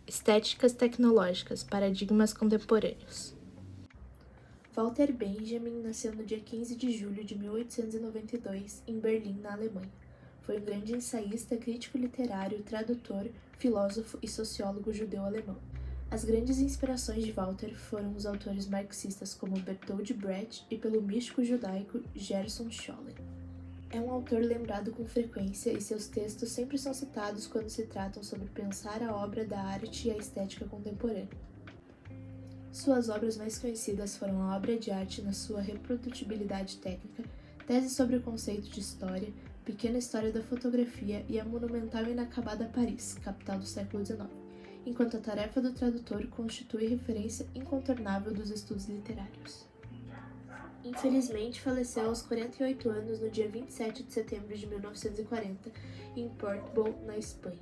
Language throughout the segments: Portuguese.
Estéticas tecnológicas, paradigmas contemporâneos. Walter Benjamin nasceu no dia 15 de julho de 1892, em Berlim, na Alemanha. Foi um grande ensaísta, crítico literário, tradutor, filósofo e sociólogo judeu-alemão. As grandes inspirações de Walter foram os autores marxistas como Bertold Brecht e pelo místico judaico Gerson Scholem. É um autor lembrado com frequência e seus textos sempre são citados quando se tratam sobre pensar a obra da arte e a estética contemporânea. Suas obras mais conhecidas foram a obra de arte na sua reprodutibilidade técnica, tese sobre o conceito de história, pequena história da fotografia e a monumental e inacabada Paris, capital do século XIX, enquanto a tarefa do tradutor constitui referência incontornável dos estudos literários. Infelizmente, faleceu aos 48 anos no dia 27 de setembro de 1940, em Portbou, na Espanha.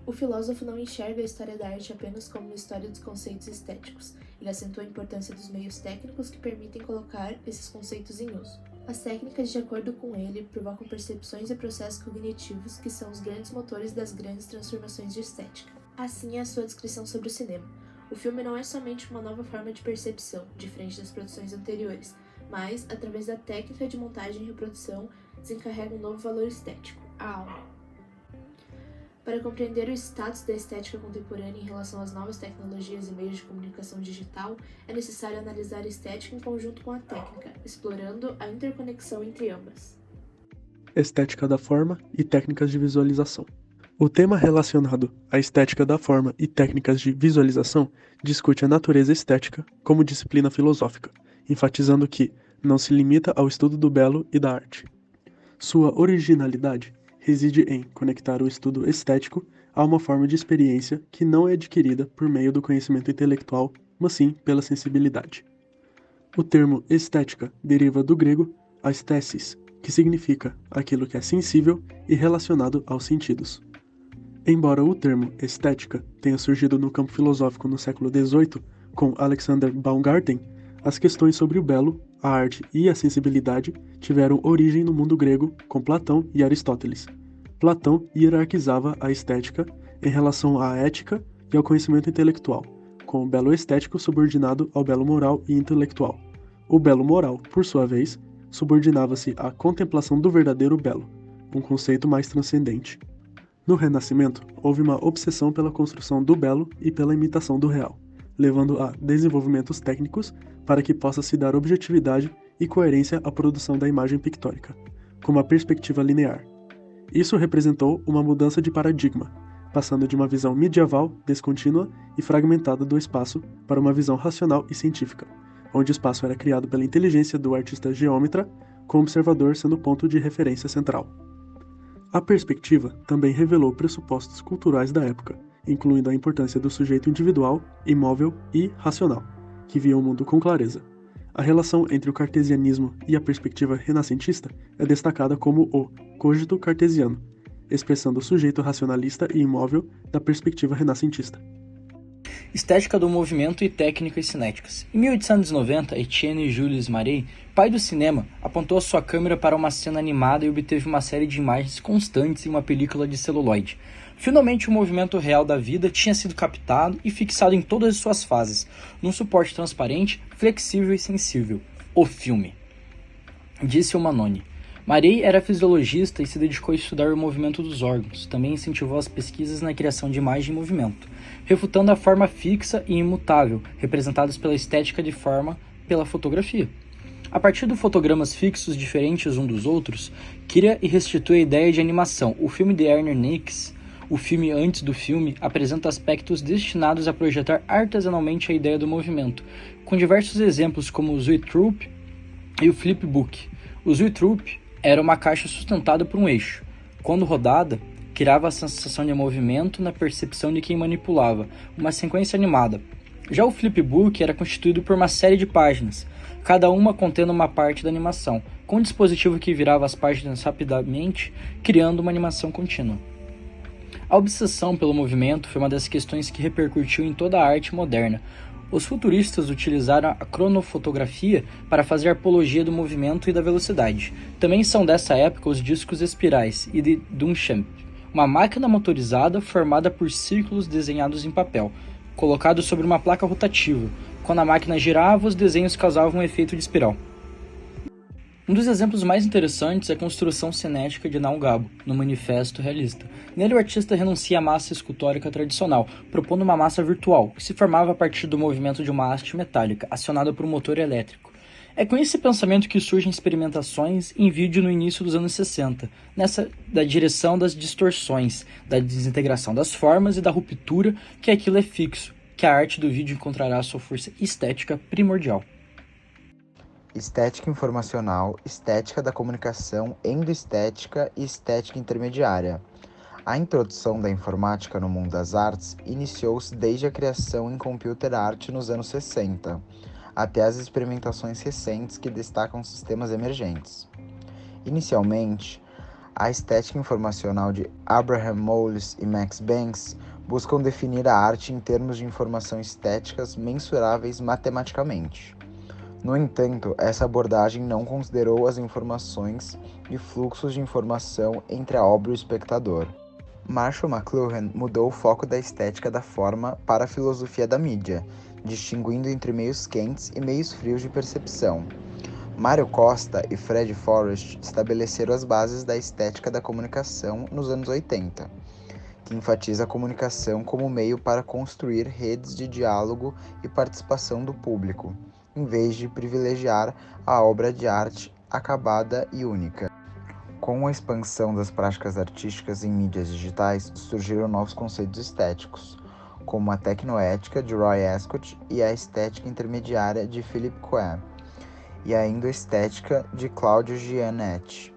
O filósofo não enxerga a história da arte apenas como uma história dos conceitos estéticos. Ele acentua a importância dos meios técnicos que permitem colocar esses conceitos em uso. As técnicas, de acordo com ele, provocam percepções e processos cognitivos que são os grandes motores das grandes transformações de estética. Assim é a sua descrição sobre o cinema. O filme não é somente uma nova forma de percepção, diferente das produções anteriores, mas, através da técnica de montagem e reprodução, desencarrega um novo valor estético, a alma. Para compreender o status da estética contemporânea em relação às novas tecnologias e meios de comunicação digital, é necessário analisar a estética em conjunto com a técnica, explorando a interconexão entre ambas. Estética da forma e técnicas de visualização. O tema relacionado à estética da forma e técnicas de visualização discute a natureza estética como disciplina filosófica, enfatizando que não se limita ao estudo do belo e da arte. Sua originalidade reside em conectar o estudo estético a uma forma de experiência que não é adquirida por meio do conhecimento intelectual, mas sim pela sensibilidade. O termo estética deriva do grego aesthesis, que significa aquilo que é sensível e relacionado aos sentidos. Embora o termo estética tenha surgido no campo filosófico no século XVIII com Alexander Baumgarten, as questões sobre o belo, a arte e a sensibilidade tiveram origem no mundo grego com Platão e Aristóteles. Platão hierarquizava a estética em relação à ética e ao conhecimento intelectual, com o belo estético subordinado ao belo moral e intelectual. O belo moral, por sua vez, subordinava-se à contemplação do verdadeiro belo, um conceito mais transcendente. No Renascimento, houve uma obsessão pela construção do belo e pela imitação do real, levando a desenvolvimentos técnicos para que possa se dar objetividade e coerência à produção da imagem pictórica, como a perspectiva linear. Isso representou uma mudança de paradigma, passando de uma visão medieval, descontínua e fragmentada do espaço para uma visão racional e científica, onde o espaço era criado pela inteligência do artista geômetra, com o observador sendo o ponto de referência central. A perspectiva também revelou pressupostos culturais da época, incluindo a importância do sujeito individual, imóvel e racional, que via o mundo com clareza. A relação entre o cartesianismo e a perspectiva renascentista é destacada como o cogito cartesiano, expressando o sujeito racionalista e imóvel da perspectiva renascentista. Estética do movimento e técnicas cinéticas. Em 1890, Etienne Jules Marey, pai do cinema, apontou a sua câmera para uma cena animada e obteve uma série de imagens constantes em uma película de celuloide. Finalmente, o movimento real da vida tinha sido captado e fixado em todas as suas fases, num suporte transparente, flexível e sensível. O filme. Disse o Manoni. Marey era fisiologista e se dedicou a estudar o movimento dos órgãos. Também incentivou as pesquisas na criação de imagem e movimento, refutando a forma fixa e imutável, representadas pela estética de forma pela fotografia. A partir de fotogramas fixos diferentes um dos outros, cria e restitui a ideia de animação. O filme de Ernest Nix, o filme antes do filme, apresenta aspectos destinados a projetar artesanalmente a ideia do movimento, com diversos exemplos como o Zoetrope e o Flipbook. O Zoetrope era uma caixa sustentada por um eixo. Quando rodada, criava a sensação de movimento na percepção de quem manipulava, uma sequência animada. Já o Flipbook era constituído por uma série de páginas, cada uma contendo uma parte da animação, com um dispositivo que virava as páginas rapidamente, criando uma animação contínua. A obsessão pelo movimento foi uma das questões que repercutiu em toda a arte moderna. Os futuristas utilizaram a cronofotografia para fazer apologia do movimento e da velocidade. Também são dessa época os discos espirais e de Duchamp, uma máquina motorizada formada por círculos desenhados em papel, colocados sobre uma placa rotativa. Quando a máquina girava, os desenhos causavam um efeito de espiral. Um dos exemplos mais interessantes é a construção cinética de Naum Gabo, no Manifesto Realista. Nele, o artista renuncia à massa escultórica tradicional, propondo uma massa virtual, que se formava a partir do movimento de uma haste metálica, acionada por um motor elétrico. É com esse pensamento que surgem experimentações em vídeo no início dos anos 60, da direção das distorções, da desintegração das formas e da ruptura que aquilo é fixo, que a arte do vídeo encontrará sua força estética primordial. Estética informacional, estética da comunicação, endoestética e estética intermediária. A introdução da informática no mundo das artes iniciou-se desde a criação em computer art nos anos 60, até as experimentações recentes que destacam sistemas emergentes. Inicialmente, a estética informacional de Abraham Moles e Max Banks buscam definir a arte em termos de informação estéticas mensuráveis matematicamente. No entanto, essa abordagem não considerou as informações e fluxos de informação entre a obra e o espectador. Marshall McLuhan mudou o foco da estética da forma para a filosofia da mídia, distinguindo entre meios quentes e meios frios de percepção. Mário Costa e Fred Forrest estabeleceram as bases da estética da comunicação nos anos 80, que enfatiza a comunicação como meio para construir redes de diálogo e participação do público, em vez de privilegiar a obra de arte acabada e única. Com a expansão das práticas artísticas em mídias digitais, surgiram novos conceitos estéticos, como a tecnoética de Roy Ascott e a estética intermediária de Philip Quah, e a endoestética de Claudio Giannetti,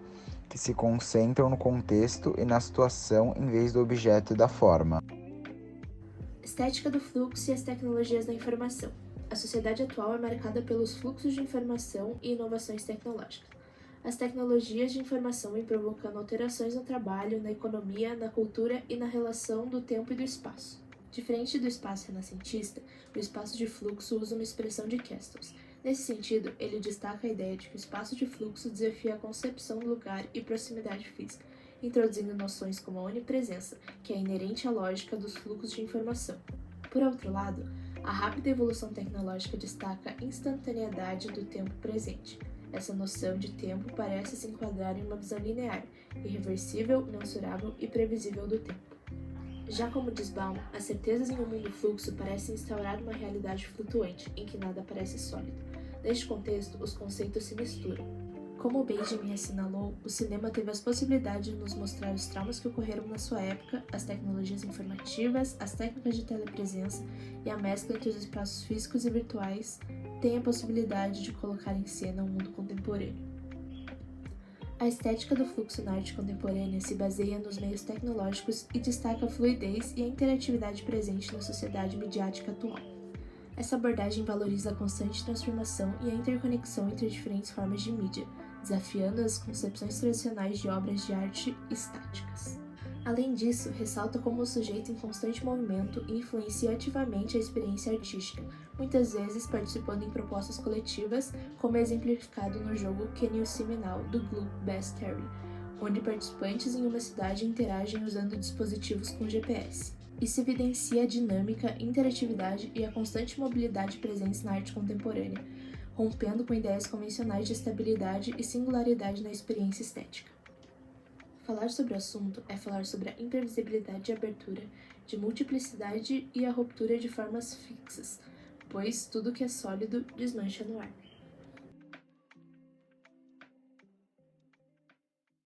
que se concentram no contexto e na situação em vez do objeto e da forma. Estética do fluxo e as tecnologias da informação. A sociedade atual é marcada pelos fluxos de informação e inovações tecnológicas. As tecnologias de informação vêm provocando alterações no trabalho, na economia, na cultura e na relação do tempo e do espaço. Diferente do espaço renascentista, o espaço de fluxo usa uma expressão de Castells. Nesse sentido, ele destaca a ideia de que o espaço de fluxo desafia a concepção do lugar e proximidade física, introduzindo noções como a onipresença, que é inerente à lógica dos fluxos de informação. Por outro lado, a rápida evolução tecnológica destaca a instantaneidade do tempo presente. Essa noção de tempo parece se enquadrar em uma visão linear, irreversível, mensurável e previsível do tempo. Já como diz Baum, as certezas em um mundo fluxo parecem instaurar uma realidade flutuante, em que nada parece sólido. Neste contexto, os conceitos se misturam. Como Benjamin assinalou, o cinema teve as possibilidades de nos mostrar os traumas que ocorreram na sua época, as tecnologias informativas, as técnicas de telepresença e a mescla entre os espaços físicos e virtuais têm a possibilidade de colocar em cena o mundo contemporâneo. A estética do fluxo na arte contemporânea se baseia nos meios tecnológicos e destaca a fluidez e a interatividade presente na sociedade midiática atual. Essa abordagem valoriza a constante transformação e a interconexão entre diferentes formas de mídia, desafiando as concepções tradicionais de obras de arte estáticas. Além disso, ressalta como o sujeito em constante movimento influencia ativamente a experiência artística, muitas vezes participando em propostas coletivas, como é exemplificado no jogo Can You See Me Now, do Blue Bass Theory, onde participantes em uma cidade interagem usando dispositivos com GPS. Isso evidencia a dinâmica, interatividade e a constante mobilidade presentes na arte contemporânea, rompendo com ideias convencionais de estabilidade e singularidade na experiência estética. Falar sobre o assunto é falar sobre a imprevisibilidade de abertura, de multiplicidade e a ruptura de formas fixas, pois tudo que é sólido desmancha no ar.